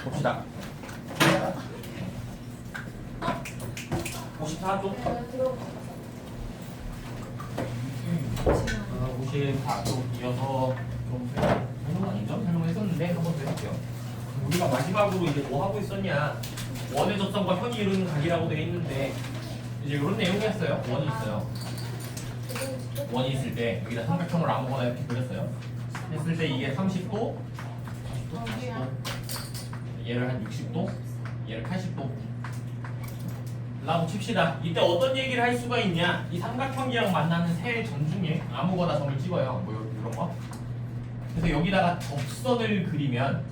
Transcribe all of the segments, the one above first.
봅시다. 54쪽. 54쪽 이어서 좀 설명 아니죠? 설명했었는데 한번 더 해볼게요. 우리가 마지막으로 이제 뭐 하고 있었냐? 원의 접선과 편이 이루는 각이라고 되어 있는데 이제 이런 내용이었어요. 원이 있어요. 원이 있을 때 여기다 삼각형을 아무거나 이렇게 그렸어요. 했을 때 이게 30도, 40도, 얘를 한 60도, 얘를 80도 라고 칩시다. 이때 어떤 얘기를 할 수가 있냐? 이 삼각형이랑 만나는 세 점 중에 아무거나 점을 찍어요. 뭐 이런 거. 그래서 여기다가 접선을 그리면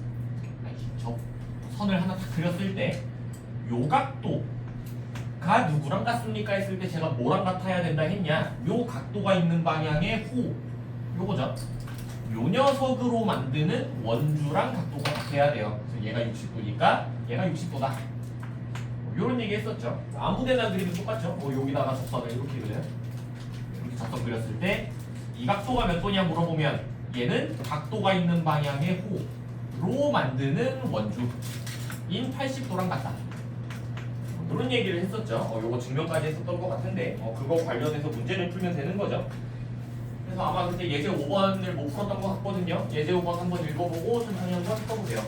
접선을 하나 딱 그렸을 때 요 각도가 누구랑 같습니까? 했을 때 제가 뭐랑 같아야 된다 했냐? 요 각도가 있는 방향의 호 요거죠. 요 녀석으로 만드는 원주랑 각도가 같아야 돼요. 그래서 얘가 60도니까 얘가 60도다. 요런 얘기 했었죠. 아무데나 그리면 똑같죠. 여기다가 접선을 이렇게 그려요. 이렇게 접선 그렸을 때 이 각도가 몇 도냐 물어보면 얘는 각도가 있는 방향의 호로 만드는 원주인 80도랑 같다. 이런 얘기를 했었죠. 요거 증명까지 했었던 것 같은데 그거 관련해서 문제를 풀면 되는 거죠. 그래서 아마 그때 예제 5번을 못 풀었던 것 같거든요. 예제 5번 한번 읽어보고 천천히 한번 써보세요.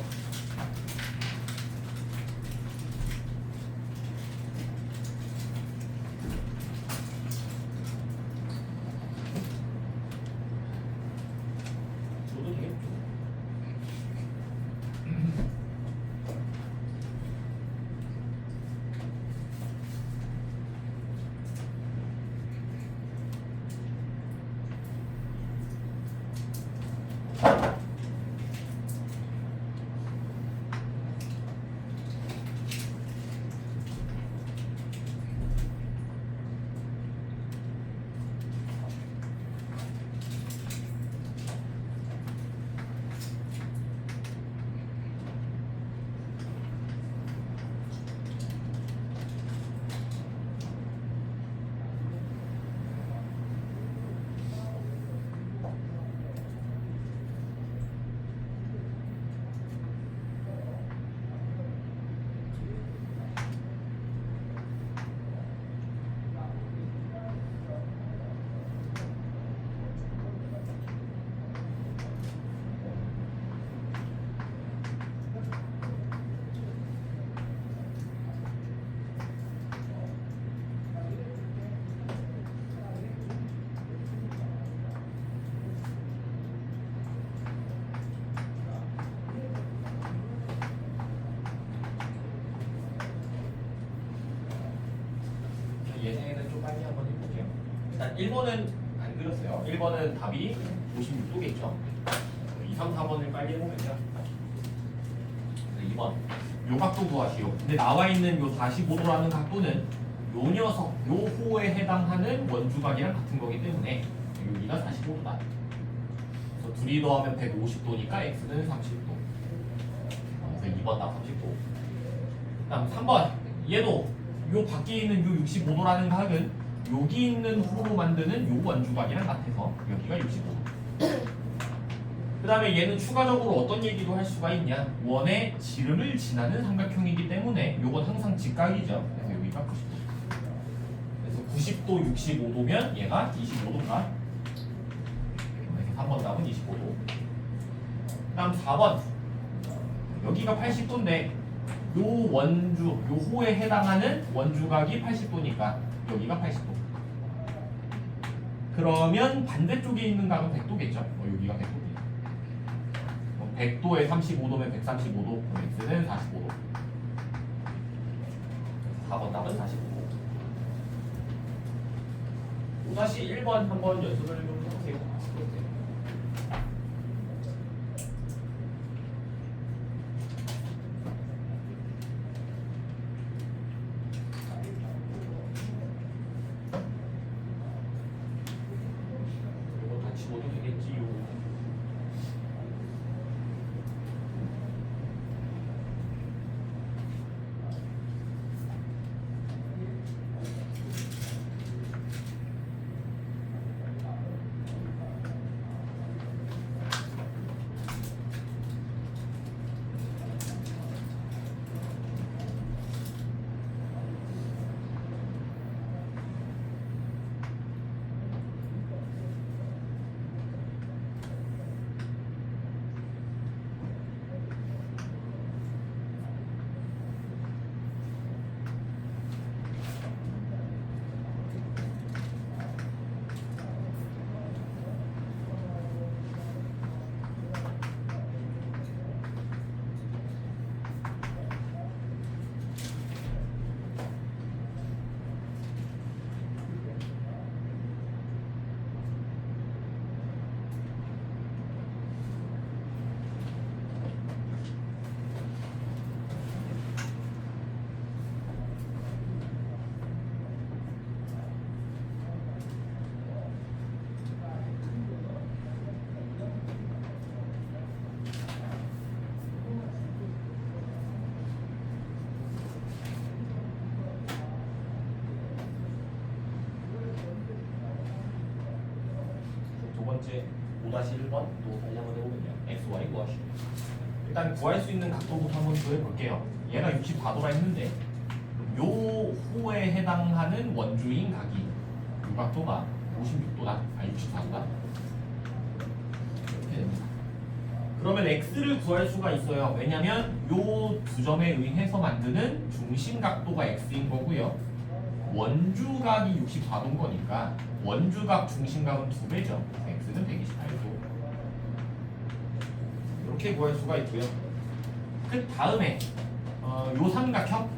줘도 되겠죠. 예제는 좀 빨리 한번 해볼게요. 일단 1번은 안 그렸어요. 1번은 답이 56도겠죠. 2, 3, 4번을 빨리 해보면요. 2번 요 각도 구하시오. 근데 나와 있는 요 45도라는 각도는 요 녀석, 요 호에 해당하는 원주각이랑 같은 거기 때문에 여기가 45도다. 그래서 둘이 더하면 150도니까 x는 30도. 그래서 2번 답 30도. 다음 3번 얘도 요 밖에 있는 요 65도라는 각은 여기 있는 호로 만드는 요 원주각이랑 같아서 여기가 65도. 그 다음에 얘는 추가적으로 어떤 얘기도 할 수가 있냐? 원의 지름을 지나는 삼각형이기 때문에 요건 항상 직각이죠. 그래서 여기가 90도. 그래서 90도, 65도면 얘가 25도인가? 그래서 3번 답은 25도. 그 다음 4번 여기가 80도인데 요 원주, 요 호에 해당하는 원주각이 80도니까 여기가 80도. 그러면 반대쪽에 있는 각은 100도겠죠? 여기가 100도입니다. 100도에 35도면 135도, x는 45도. 4번 답은 45도. 또다시 1번 한번 연습을 좀 해보세요. 이거 다 집어도 되겠지요. 5-1번 또 다시 한번 해보면요. XY 구하시오. 일단 구할 수 있는 각도부터 한번 구해볼게요. 얘가 64도라 했는데 요 호에 해당하는 원주인 각이 요 각도가 56도다. 64도다. 이렇게 됩니다. 그러면 x를 구할 수가 있어요. 왜냐면 요 두 점에 의해서 만드는 중심 각도가 x인 거고요. 원주각이 64도인 거니까 원주각 중심각은 2배죠. x는 128도. 이렇게 구할 수가 있고요. 그 다음에 요 삼각형,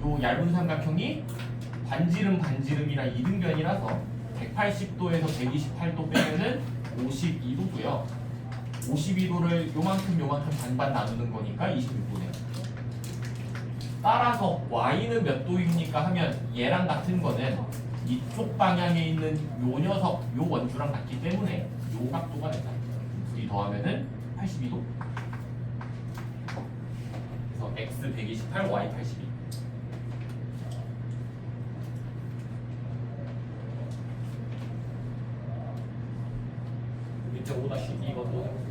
요 얇은 삼각형이 반지름이라 이등변이라서 180도에서 128도 빼면은 52도고요. 52도를 요만큼 반반 나누는 거니까 26도네요. 따라서 y는 몇 도입니까 하면 얘랑 같은 거는 이쪽 방향에 있는 요 녀석, 요 원주랑 같기 때문에 요 각도가 된다. 둘이 더하면은 82도. 그래서 x 128, y 82. 밑에 5-2 이것도 해보세요.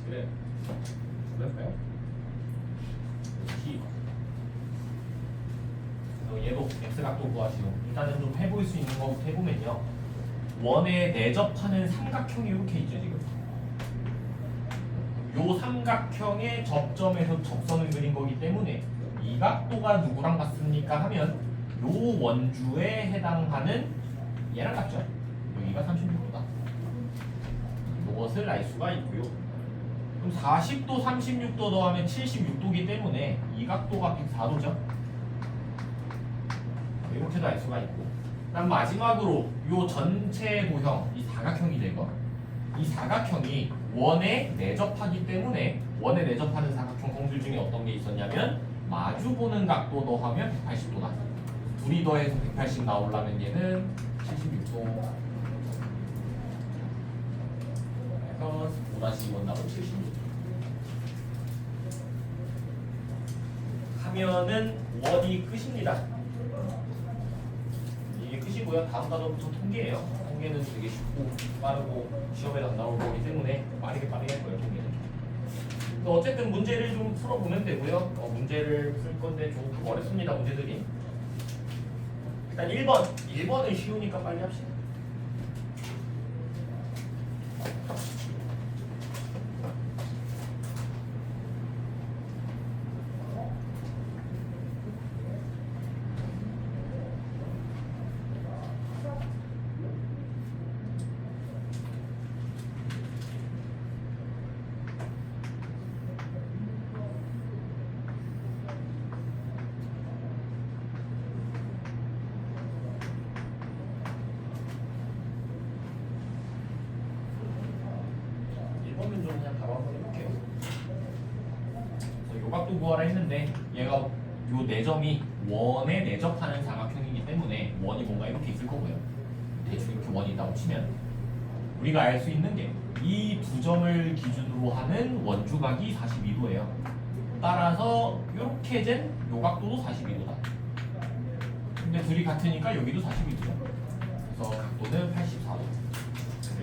그래. 그럴까요? 얘도 x각도 구하시고 일단은 좀 해볼 수 있는 것부터 해보면요. 원에 내접하는 삼각형이 이렇게 있죠 지금. 요 삼각형의 접점에서 접선을 그린 거기 때문에 이 각도가 누구랑 같습니까 하면 요 원주에 해당하는 얘랑 같죠. 여기가 36도다. 이것을 알 수가 있고요. 그럼 40도, 36도 더하면 76도이기 때문에 이 각도가 104도죠. 이렇게도 알 수가 있고. 그다음 마지막으로 요 전체 도형, 이 사각형이 되고 이 사각형이 원에 내접하기 때문에 원에 내접하는 사각형 성질 중에 어떤 게 있었냐면 마주보는 각도 더하면 180도다. 둘이 더해서 180 나오려면 얘는 76도. 그래서 5-2번 나오면 76도. 하면은 원이 끝입니다. 이게 끝이고요. 다음 단어부터 통계예요. 통계는 되게 쉽고 빠르고 시험에도 안 나올 거기 때문에 빠르게 할 거예요. 통계는. 어쨌든 문제를 좀 풀어보면 되고요. 문제를 풀 건데 조금 어렵습니다. 문제들이. 일단 1번은 쉬우니까 빨리 합시다. 구하라 했는데 얘가 요 네 점이 원에 내접하는 삼각형이기 때문에 원이 뭔가 이렇게 있을 거고요. 대충 이렇게 원이 있다고 치면 우리가 알 수 있는 게 이 두 점을 기준으로 하는 원주각이 42도예요. 따라서 이렇게 된 요 각도도 42도다. 근데 둘이 같으니까 여기도 42도죠. 그래서 각도는 84도.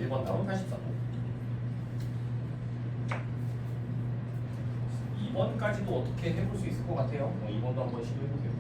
1번 답은 84도. 2번까지도 어떻게 해볼 수 있을 것 같아요. 2번도 한번 시도해보세요.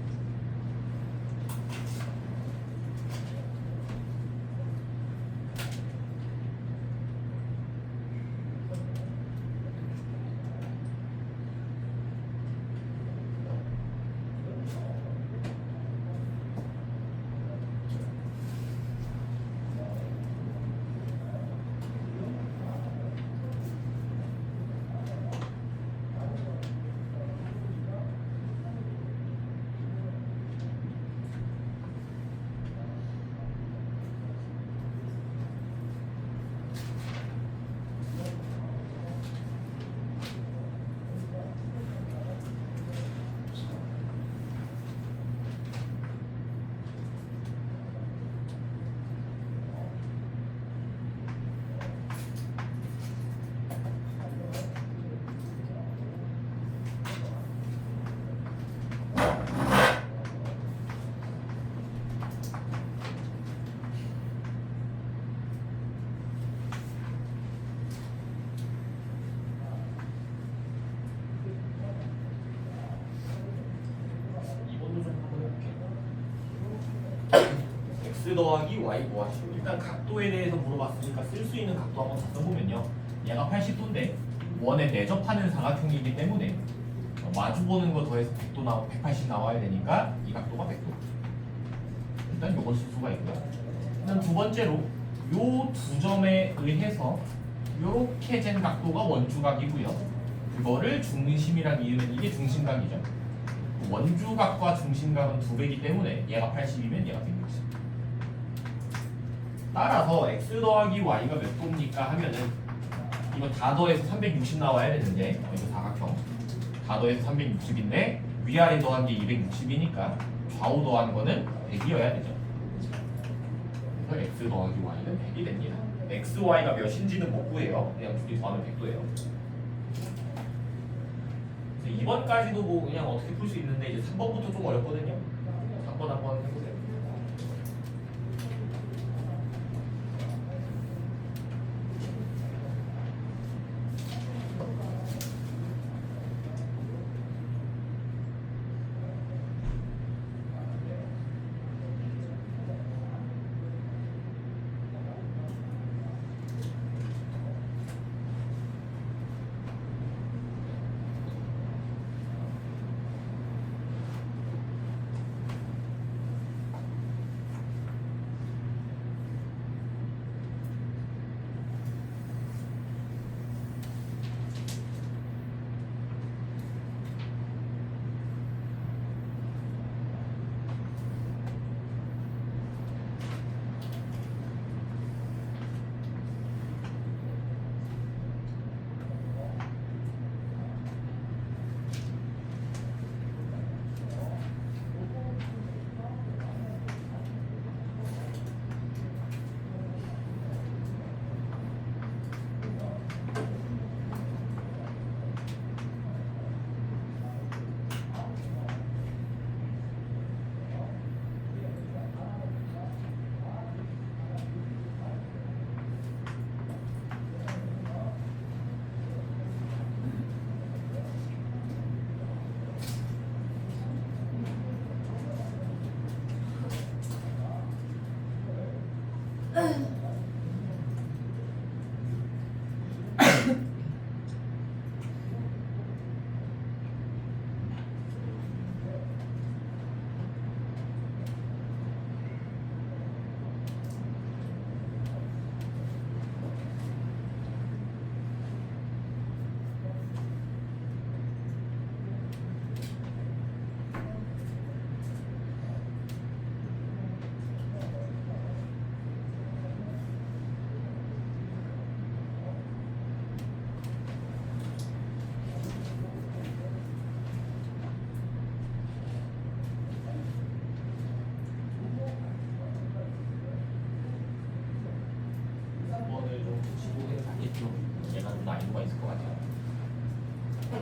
x 더하기 y 구하시오. 일단 각도에 대해서 물어봤으니까 쓸 수 있는 각도 한번 다 써보면요. 얘가 80도인데 원에 내접하는 사각형이기 때문에 마주보는 거 더해서 100도 나오고 180 나와야 되니까 이 각도가 100도. 일단 요걸 쓸 수가 있고요. 일단 두 번째로 요 두 점에 의해서 요렇게 된 각도가 원주각이고요. 그거를 중심이란 이유는 이게 중심각이죠. 원주각과 중심각은 2배이기 때문에 얘가 80이면 얘가 160. 따라서 x 더하기 y가 몇 도입니까 하면은 이거 다 더해서 360 나와야 되는데 이거 사각형 다 더해서 360인데 위아래 더한 게 260이니까 좌우 더한 거는 100이어야 되죠. 그래서 x 더하기 y는 100이 됩니다. x, y가 몇인지는 못 구해요. 그냥 둘이 더하면 100도예요. 2번까지도 뭐 그냥 어떻게 풀 수 있는데 이제 3번부터 좀 어렵거든요. 3번 한번 해보세요.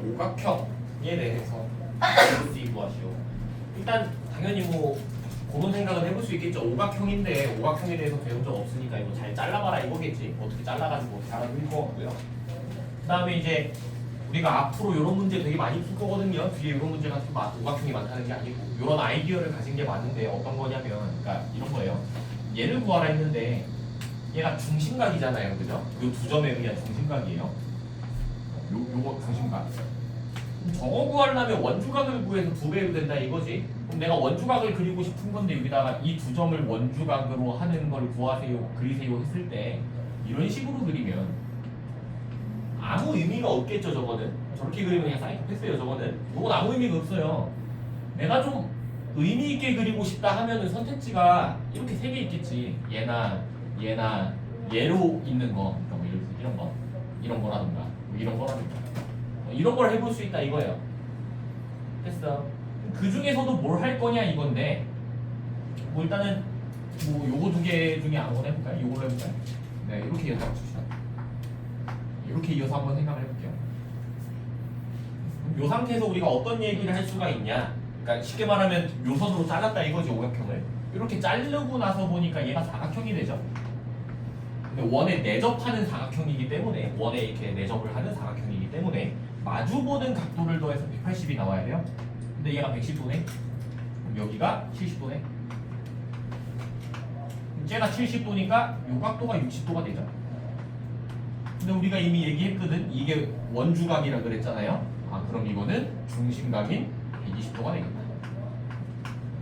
오각형에 대해서 LC 구하시오. 일단 당연히 뭐 그런 생각은 해볼 수 있겠죠. 오각형인데 오각형에 대해서 배운 적 없으니까 이거 잘 잘라봐라 이거겠지. 어떻게 잘라가지고 잘 그릴 것 같고요. 그 다음에 이제 우리가 앞으로 이런 문제 되게 많이 풀 거거든요. 뒤에 이런 문제가 오각형이 많다는 게 아니고 이런 아이디어를 가진 게 맞는데 어떤 거냐면 그러니까 이런 거예요. 얘를 구하라 했는데 얘가 중심각이잖아요. 그죠? 요 두 점에 의한 중심각이에요. 요거 중심각. 저거 구하려면 원주각을 구해서 2배로 된다 이거지. 그럼 내가 원주각을 그리고 싶은 건데 여기다가 이 두 점을 원주각으로 하는 걸 구하세요, 그리세요 했을 때 이런 식으로 그리면 아무 의미가 없겠죠. 저거는 저렇게 그리면 그냥 사이코패스예요. 저거는 이건 아무 의미가 없어요. 내가 좀 의미 있게 그리고 싶다 하면은 선택지가 이렇게 3개 있겠지. 얘나 얘로 있는 거, 그러니까 뭐 이런 거라든가 뭐 이런 거라든가 이런 걸 해볼 수 있다 이거예요. 됐어. 그 중에서도 뭘 할 거냐 이건데 뭐 일단은 뭐 요거 2개 중에 아무거나 해볼까요? 요걸로 해볼까요? 네, 이렇게 이어서 맞춥시다. 이렇게 이어서 한번 생각을 해볼게요. 요 상태에서 우리가 어떤 얘기를 할 수가 있냐? 그러니까 쉽게 말하면 묘선으로 잘랐다 이거지 오각형을. 이렇게 자르고 나서 보니까 얘가 사각형이 되죠. 근데 원에 내접하는 사각형이기 때문에 원에 이렇게 내접을 하는 사각형이기 때문에 마주보는 각도를 더해서 180이 나와야 돼요. 근데 얘가 110도네. 그럼 여기가 70도네. 얘가 70도니까 요 각도가 60도가 되죠. 근데 우리가 이미 얘기했거든. 이게 원주각이라 그랬잖아요. 아 그럼 이거는 중심각인 120도가 되겠다.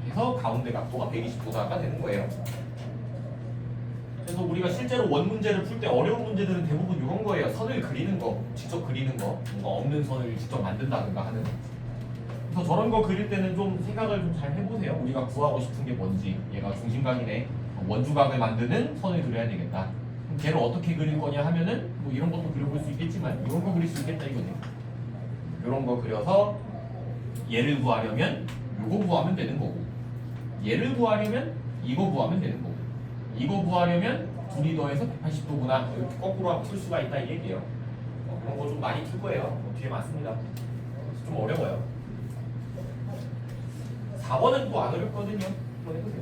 그래서 가운데 각도가 120도가 되는 거예요. 그래서 우리가 실제로 원 문제를 풀 때 어려운 문제들은 대부분 이런 거예요. 선을 그리는 거, 직접 그리는 거, 뭔가 없는 선을 직접 만든다든가 하는. 그래서 저런 거 그릴 때는 좀 생각을 좀 잘 해보세요. 우리가 구하고 싶은 게 뭔지. 얘가 중심각이네. 원주각을 만드는 선을 그려야 되겠다. 그럼 걔를 어떻게 그릴 거냐 하면은 뭐 이런 것도 그려볼 수 있겠지만 이런 거 그릴 수 있겠다 이거지. 이런 거 그려서 얘를 구하려면 요거 구하면 되는 거고, 얘를 구하려면 이거 구하면 되는 거고, 이거 구하려면 둘이 더해서 180도구나 이렇게 거꾸로 풀 수가 있다 이 얘기예요. 그런 거 좀 많이 풀 거예요. 뒤에 많습니다. 좀 어려워요. 4번은 또 안 어렵거든요. 한번 해보세요.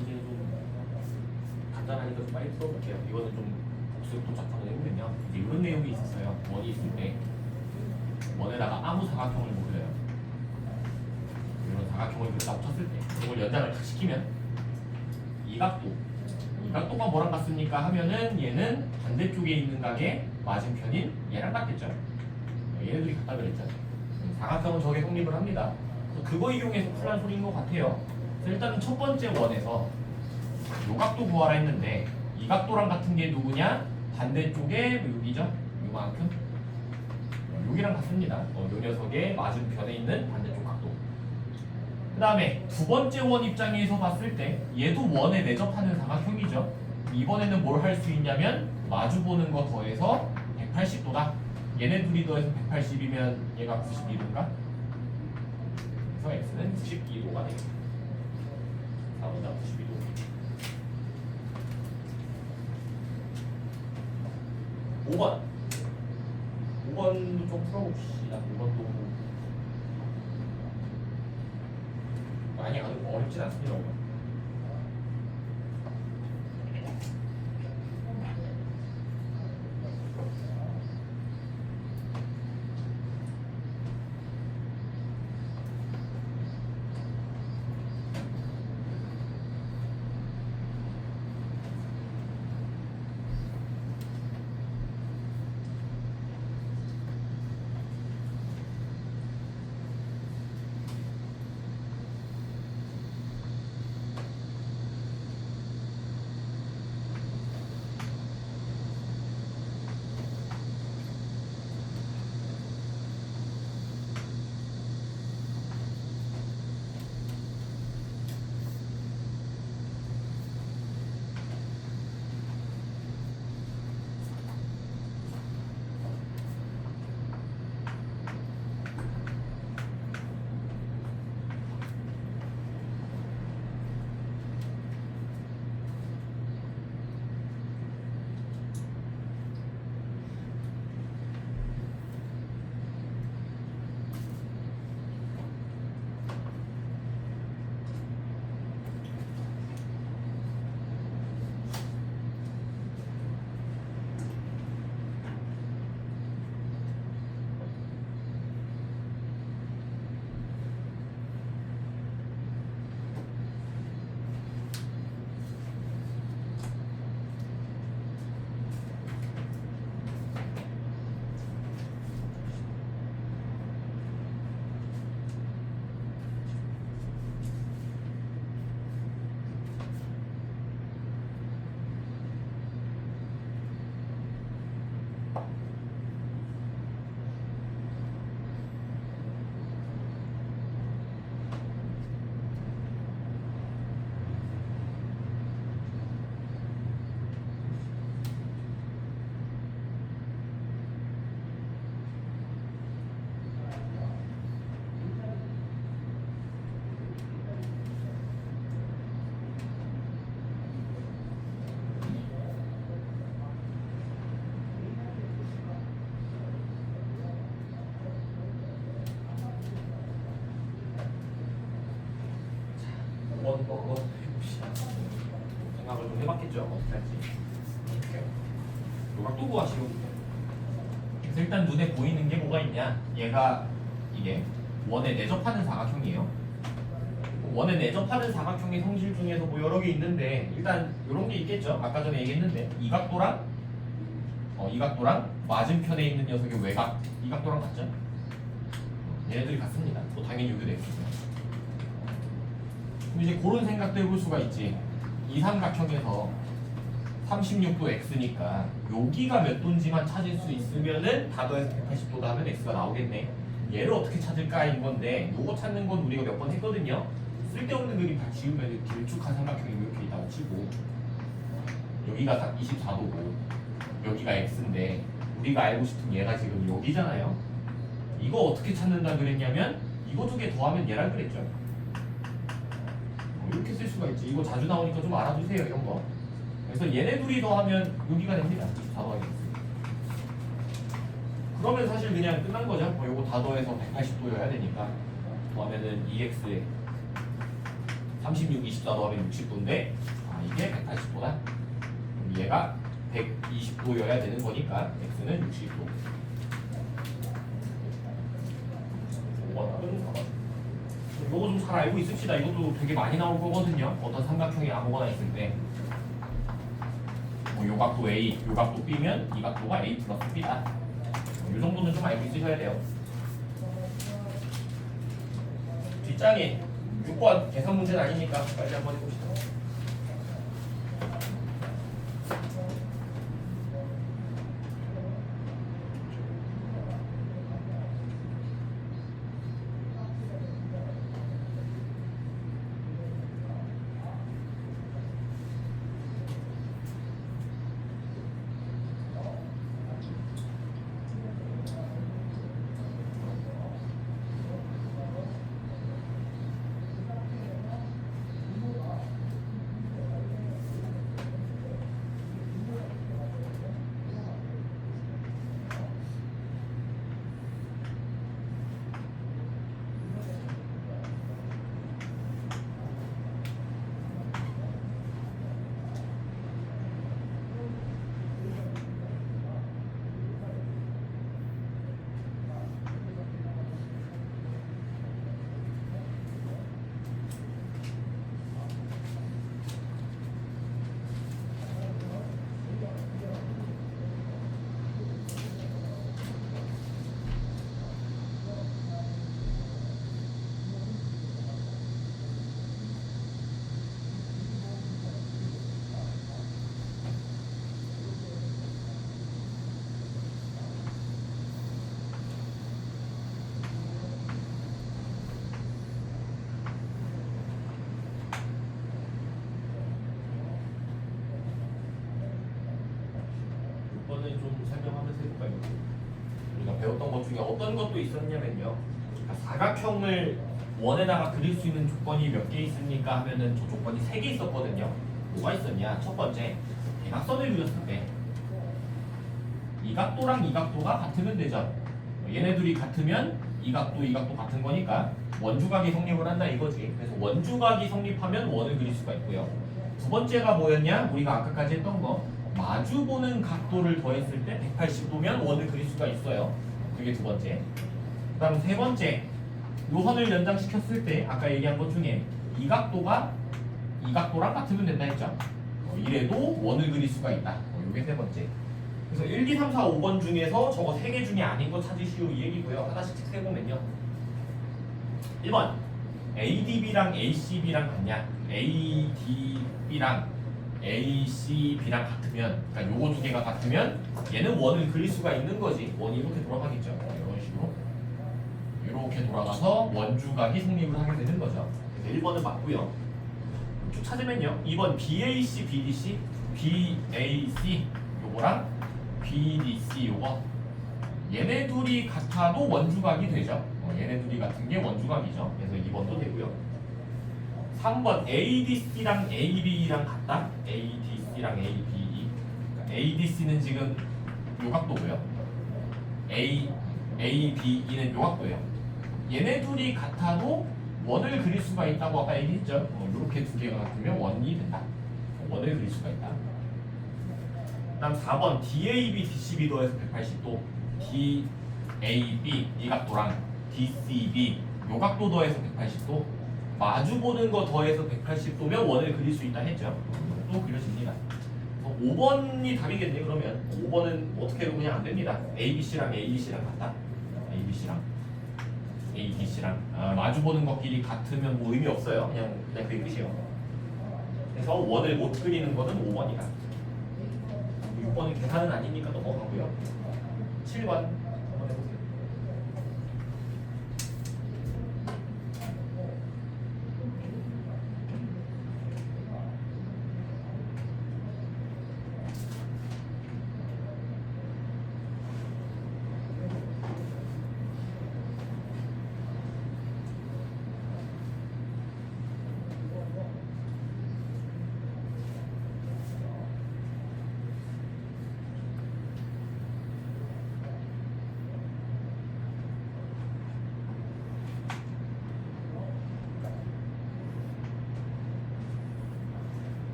이제 좀 간단하니까 좀 빨리 풀어볼게요. 이거는 좀 복습도 작성을 해보면요. 이제 이런 내용이 있었어요. 원이 있을 때 원에다가 아무 사각형을 못 그려요. 이런 사각형을 그렸다고 쳤을 때 이걸 연장을 탁 시키면 이 각도가 뭐랑 같습니까? 하면은 얘는 반대쪽에 있는 각의 맞은편인 얘랑 같겠죠. 얘네들이 같다 그랬죠. 사각형은 저게 성립을 합니다. 그래서 그거 이용해서 풀란 소리인 것 같아요. 일단은 첫 번째 원에서 요 각도 구하라 했는데 이 각도랑 같은 게 누구냐? 반대쪽에 여기죠? 요만큼 여기랑 같습니다. 요 녀석의 맞은편에 있는 반대쪽 각도. 다음에 두 번째 원 입장에서 봤을 때 얘도 원에 내접하는 사각형이죠. 이번에는 뭘 할 수 있냐면 마주보는 거 더해서 180도다. 얘네 둘이 더해서 180이면 얘가 92도인가? 그래서 x는 92도가 되겠다. 4보다 92도. 5번. 5번도 좀 풀어봅시다. 5번도 많이 어렵진 않습니다. 5번. 한번 해봅시다. 생각을 좀 해봤겠죠. 어떻게 할지. 요각도 구하시고. 그래서 일단 눈에 보이는 게 뭐가 있냐? 얘가 이게 원에 내접하는 사각형이에요. 원에 내접하는 사각형의 성질 중에서 뭐 여러 개 있는데 일단 이런 게 있겠죠. 아까 전에 얘기했는데 이 각도랑 이 각도랑 맞은편에 있는 녀석의 외곽 이 각도랑 같죠? 얘네들이 같습니다. 뭐 당연히 여기도 X죠. 그럼 이제 그런 생각도 해볼 수가 있지. 이 삼각형에서 36도 X니까 여기가 몇 도인지만 찾을 수 있으면은 다 더해서 180도다 하면 X가 나오겠네. 얘를 어떻게 찾을까인 건데 요거 찾는 건 우리가 몇 번 했거든요. 쓸데없는 그림 다 지우면 길쭉한 삼각형이 이렇게 있다고 치고 여기가 24도고 여기가 X인데 우리가 알고 싶은 얘가 지금 여기잖아요. 이거 어떻게 찾는다 그랬냐면 이거 두 개 더하면 얘라 그랬죠. 이렇게 쓸 수가 있지. 이거 자주 나오니까 좀 알아두세요 이런 거. 그래서 얘네 둘이 더하면 여기가 됩니다. 24 더하기 X. 그러면 사실 그냥 끝난 거죠. 요거 다 더해서 180도여야 되니까 더하면은 2x에 36, 24 더하면 60도인데 이게 180도다. 그럼 얘가 120도여야 되는 거니까 x는 60도. 5번은 4번. 이거 좀 잘 알고 있읍시다. 이것도 되게 많이 나올 거거든요. 어떤 삼각형이 아무거나 있을 때. 요 각도 A, 요 각도 B면 이 각도가 A 플러스 B다. 이 정도는 좀 알고 있으셔야 돼요. 뒷장에 6번 계산 문제는 아니니까 빨리 한번 해보시죠. 우리가 배웠던 것 중에 어떤 것도 있었냐면요. 그러니까 사각형을 원에다가 그릴 수 있는 조건이 몇 개 있습니까 하면은 저 조건이 3개 있었거든요. 뭐가 있었냐? 첫 번째, 대각선을 그렸을 때 이 각도랑 이 각도가 같으면 되죠. 얘네들이 같으면 이 각도, 이 각도 같은 거니까 원주각이 성립을 한다 이거지. 그래서 원주각이 성립하면 원을 그릴 수가 있고요. 두 번째가 뭐였냐? 우리가 아까까지 했던 거 마주보는 각도를 더했을 때 180도면 원을 그릴 수가 있어요. 그게 두 번째. 그 다음 세 번째, 요선을 연장시켰을 때 아까 얘기한 것 중에 이 각도가 이 각도랑 같으면 된다 했죠. 이래도 원을 그릴 수가 있다. 요게 세 번째. 그래서 1, 2, 3, 4, 5번 중에서 저거 3개 중에 아닌 거 찾으시오 이 얘기고요. 하나씩 체크해보면요. 1번 ADB랑 ACB랑 같냐? ADB랑 ACB랑 같으면, 그러니까 요거 두 개가 같으면 얘는 원을 그릴 수가 있는 거지. 원이 이렇게 돌아가겠죠. 이런 식으로 이렇게 돌아가서 원주각이 성립을 하게 되는 거죠. 그래서 1번은 맞고요. 쭉 찾으면요. 2번 BAC, BDC, BAC 요거랑 BDC 요거 얘네 둘이 같아도 원주각이 되죠. 얘네 둘이 같은 게 원주각이죠. 그래서 2번도 되고요. 3번 ADC랑 AB랑 같다. ADC랑 ABE. 그러니까 ADC는 지금 요 각도고요. ABE는 요 각도예요. 얘네 둘이 같아도 원을 그릴 수가 있다고 아까 얘기했죠. 이렇게 두 개가 같으면 원이 된다. 원을 그릴 수가 있다. 그다음 4번 DAB, DCB 더해서 180도, DAB 이 각도랑 DCB 요 각도 더해서 180도, 마주 보는 거 더해서 180도면 원을 그릴 수 있다 했죠. 또 그려집니다. 5번이 답이겠네. 그러면 5번은 어떻게 해도 그냥 안 됩니다. ABC랑 ABC랑 같다. ABC랑 ABC랑 마주 보는 것끼리 같으면 뭐 의미 없어요. 그냥 그게 끝이에요. 그래서 원을 못 그리는 거는 5번이다. 6번은 계산은 아니니까 넘어가고요. 7번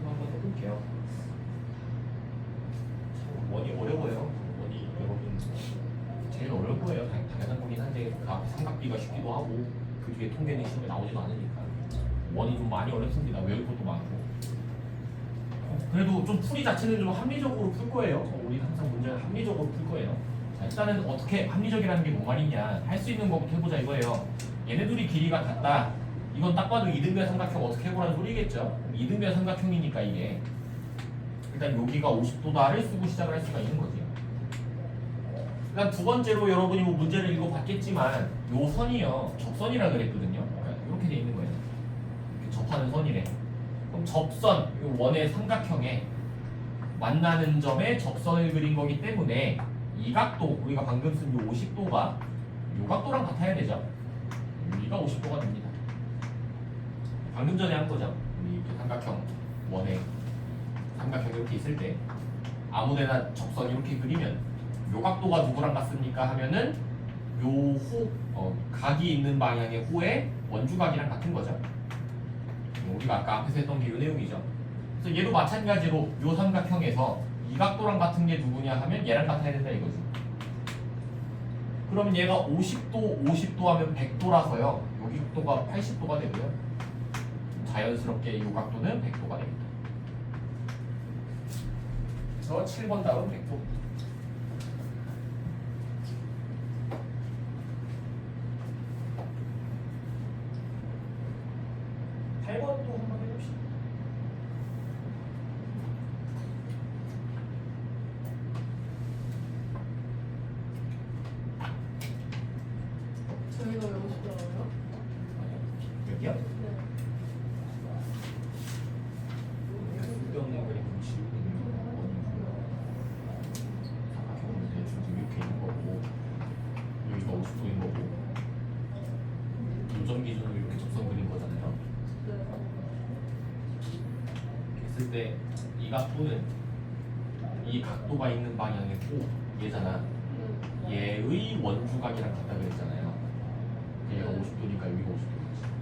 한번 해보세요. 원이 어려워요. 원이 여러분 제일 어려울 거예요. 당연한 거기 잡기가 쉽기도 하고 그 뒤에 통계는 시험에 나오지도 않으니까 원이 좀 많이 어렵습니다. 외울 것도 많고. 그래도 좀 풀이 자체는 좀 합리적으로 풀 거예요. 우리 항상 문제는 합리적으로 풀 거예요. 자, 일단은 어떻게 합리적이라는 게 뭔 말이냐 할 수 있는 것부터 해보자 이거예요. 얘네들이 길이가 같다. 이건 딱 봐도 이등변 삼각형 어떻게 해보라는 소리겠죠. 이등변 삼각형이니까 이게 일단 여기가 50도다를 쓰고 시작을 할 수가 있는 거지. 일단 두 번째로 여러분이 뭐 문제를 읽어봤겠지만 요 선이요 접선이라 그랬거든요. 그러니까 이렇게 돼 있는 거예요. 이렇게 접하는 선이래. 그럼 접선, 원의 삼각형에 만나는 점에 접선을 그린 거기 때문에 이 각도, 우리가 방금 쓴 요 50도가 요 각도랑 같아야 되죠. 여기가 50도가 됩니다. 방금 전에 한 거죠. 우리 이렇게 삼각형, 원의 삼각형 이렇게 있을 때 아무데나 접선 이렇게 그리면 요 각도가 누구랑 같습니까? 하면은 요 각이 있는 방향의 호의 원주각이랑 같은 거죠. 우리가 아까 앞에서 했던 게 이 내용이죠. 그래서 얘도 마찬가지로 요 삼각형에서 이 각도랑 같은 게 누구냐 하면 얘랑 같아야 된다 이거지. 그러면 얘가 50도, 50도 하면 100도라서요. 여기 각도가 80도가 되고요. 자연스럽게 이 각도는 100도가 됩니다. 그래서 7번 답은 100도. 8번도 한번 해봅시다. 저희가 왜 50도라고요? 여기요? 네. 쓸데없는 그림 지우는 원이고요. 삼각형은 대충 이렇게 있는 거고 여기가 50도인 거고 요점 기준으로 이렇게 접선 그린 거잖아요. 네. 이렇게 했을 때 이 각도는 이 각도가 있는 방향의 호 얘잖아. 얘의 원주각이랑 같다 그랬잖아요. 얘가 50도니까 여기가 50도겠지.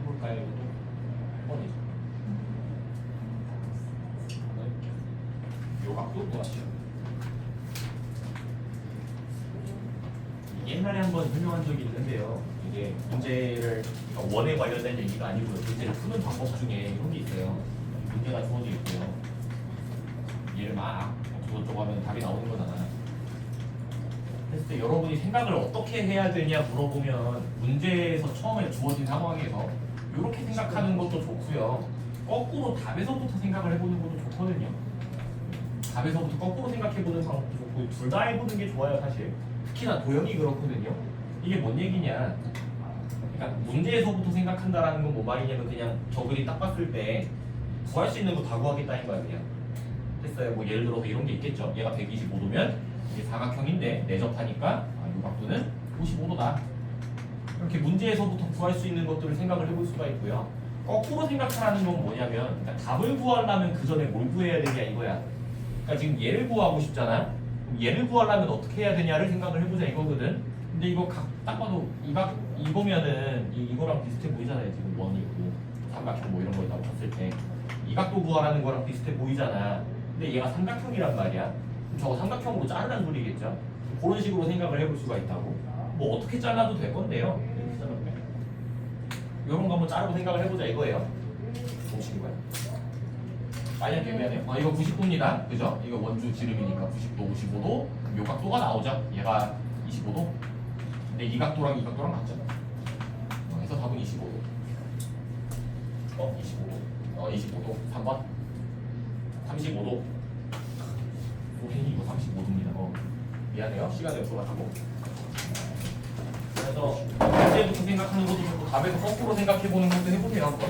해볼까요, 이것도? 것 같아요. 옛날에 한번 설명한 적이 있는데요. 이게 문제를 그러니까 원에 관련된 얘기가 아니고요. 문제를 푸는 방법 중에 이런 게 있어요. 문제가 주어져 있고요. 얘를 막 어쩌고저쩌고 하면 답이 나오는 거잖아. 그랬을 때 여러분이 생각을 어떻게 해야 되냐 물어보면 문제에서 처음에 주어진 상황에서 이렇게 생각하는 것도 좋고요. 거꾸로 답에서부터 생각을 해보는 것도 좋거든요. 답에서부터 거꾸로 생각해보는 방법도 좋고 둘 다 해보는 게 좋아요 사실. 특히나 도형이 그렇거든요. 이게 뭔 얘기냐? 그러니까 문제에서부터 생각한다라는 건 뭔 말이냐면 그냥 저 그림 딱 봤을 때 구할 수 있는 거 다 구하겠다는 거야 그냥. 됐어요. 뭐 예를 들어서 이런 게 있겠죠. 얘가 125도면 이게 사각형인데 내접하니까 이 각도는 55도다. 이렇게 문제에서부터 구할 수 있는 것들을 생각을 해볼 수가 있고요. 거꾸로 생각하라는 건 뭐냐면 그러니까 답을 구하려면 그 전에 뭘 구해야 되냐 이거야. 그러니까 지금 얘를 구하고 싶잖아. 그럼 얘를 구하려면 어떻게 해야 되냐를 생각을 해보자 이거거든. 근데 이거 딱 봐도 이거면은 이거랑 비슷해 보이잖아요. 지금 원이 있고 삼각형 뭐 이런 거 있다고 봤을 때 이 각도 구하라는 거랑 비슷해 보이잖아. 근데 얘가 삼각형이란 말이야. 그럼 저거 삼각형으로 자르라는 소리겠죠. 그런 식으로 생각을 해볼 수가 있다고. 뭐 어떻게 잘라도 될 건데요. 이렇게 잘라볼게. 이런 거 한번 자르고 생각을 해보자 이거예요. 공식이고요. 만약 되면요. 이거 90도입니다. 그죠? 이거 원주 지름이니까 90도, 55도. 요 각도가 나오죠. 얘가 25도. 근데 이 각도랑 이 각도랑 같죠. 그래서 답은 25도. 25도. 25도. 3번. 35도. 오행이 이거 35도입니다. 미안해요. 시간이 없어가지고. 그래서 문제부터 생각하는 것도 좋고 답에서 거꾸로 생각해보는 것도 해보세요 한번.